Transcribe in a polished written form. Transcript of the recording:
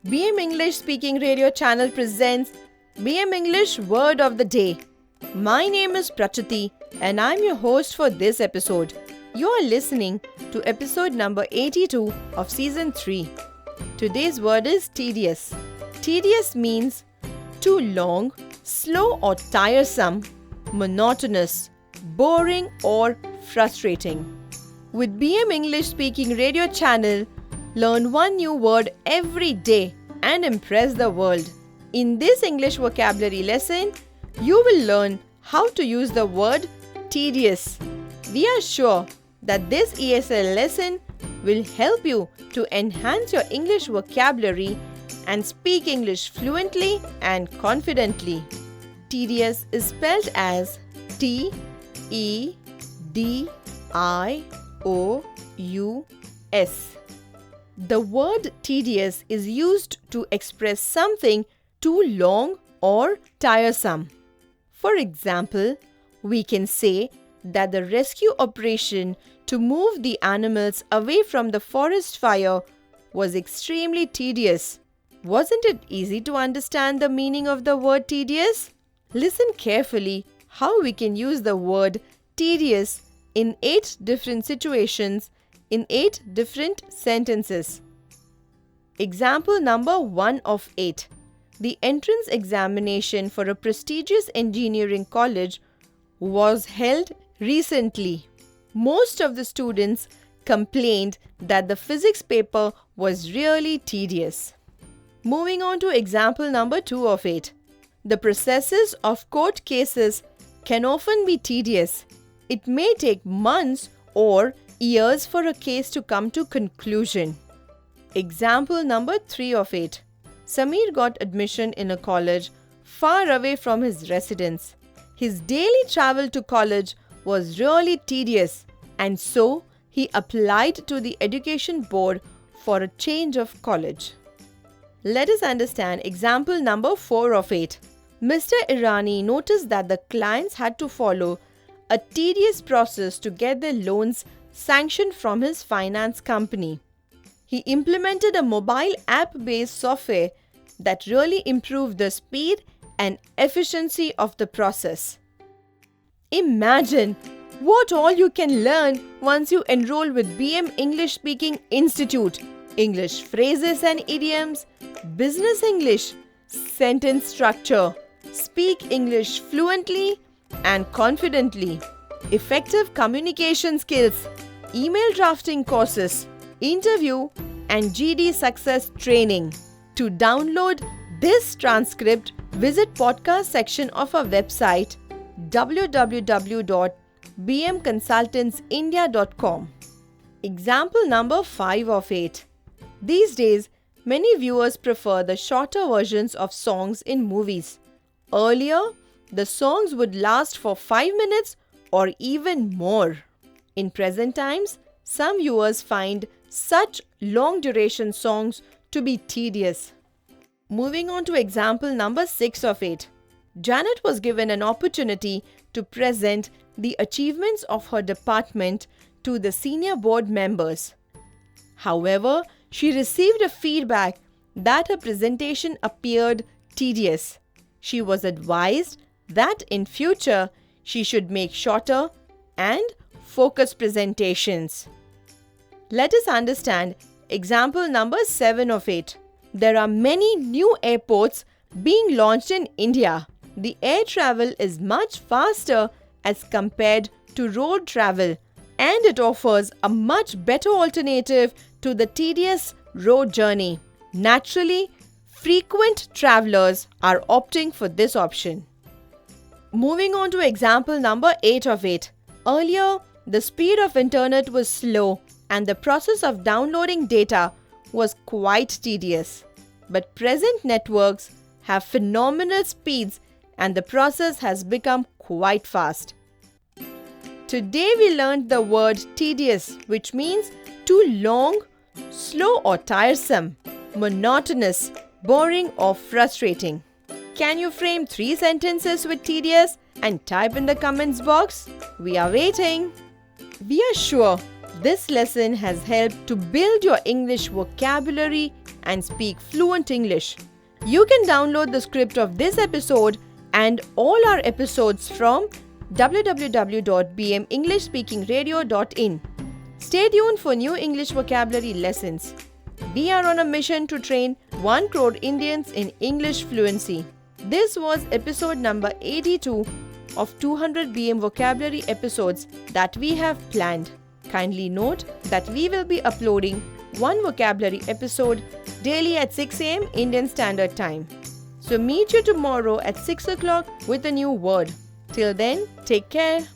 BM English Speaking Radio channel presents BM English Word of the Day. My name is Prachati and I'm your host for this episode. You are listening to episode number 82 of season 3. Today's word is tedious. Tedious means too long, slow or tiresome, monotonous, boring or frustrating. With BM English Speaking Radio channel, learn one new word every day and impress the world. In this English vocabulary lesson, you will learn how to use the word tedious. We are sure that this ESL lesson will help you to enhance your English vocabulary and speak English fluently and confidently. Tedious is spelled as T-E-D-I-O-U-S. The word tedious is used to express something too long or tiresome. For example, we can say that the rescue operation to move the animals away from the forest fire was extremely tedious. Wasn't it easy to understand the meaning of the word tedious? Listen carefully how we can use the word tedious in 8 different situations in 8 different sentences. Example number 1 of 8. The entrance examination for a prestigious engineering college was held recently. Most of the students complained that the physics paper was really tedious. Moving on to example number 2 of 8. The processes of court cases can often be tedious. It may take months or years for a case to come to conclusion. Example number 3 of 8. Samir got admission in a college far away from his residence. His daily travel to college was really tedious, and so he applied to the education board for a change of college. Let us understand example number 4 of 8. Mr. Irani noticed that the clients had to follow a tedious process to get their loans sanctioned from his finance company. He implemented a mobile app-based software that really improved the speed and efficiency of the process. Imagine what all you can learn once you enroll with BM English Speaking Institute. English phrases and idioms, business English, sentence structure, speak English fluently and confidently, effective communication skills, email drafting courses, interview and GD success training. To download this transcript, visit podcast section of our website www.bmconsultantsindia.com. Example number 5 of 8. These days, many viewers prefer the shorter versions of songs in movies. Earlier, the songs would last for 5 minutes or even more. In present times, some viewers find such long duration songs to be tedious. Moving on to example number 6 of 8. Janet was given an opportunity to present the achievements of her department to the senior board members. However, she received a feedback that her presentation appeared tedious. She was advised that in future she should make shorter and focused presentations. Let us understand example number 7 of 8. There are many new airports being launched in India. The air travel is much faster as compared to road travel, and it offers a much better alternative to the tedious road journey. Naturally, frequent travelers are opting for this option. Moving on to example number 8 of 8. Earlier, the speed of internet was slow and the process of downloading data was quite tedious. But present networks have phenomenal speeds and the process has become quite fast. Today we learned the word tedious, which means too long, slow or tiresome, monotonous, boring or frustrating. Can you frame 3 sentences with tedious and type in the comments box? We are waiting. We are sure This lesson has helped to build your English vocabulary and speak fluent English. You can download the script of this episode and all our episodes from www.bmenglishspeakingradio.in. Stay tuned for new English vocabulary lessons. We are on a mission to train 1 crore Indians in English fluency. This was episode number 82 of 200 BM vocabulary episodes that we have planned. Kindly note that we will be uploading 1 vocabulary episode daily at 6 a.m. Indian Standard Time. So meet you tomorrow at 6 o'clock with a new word. Till then, take care.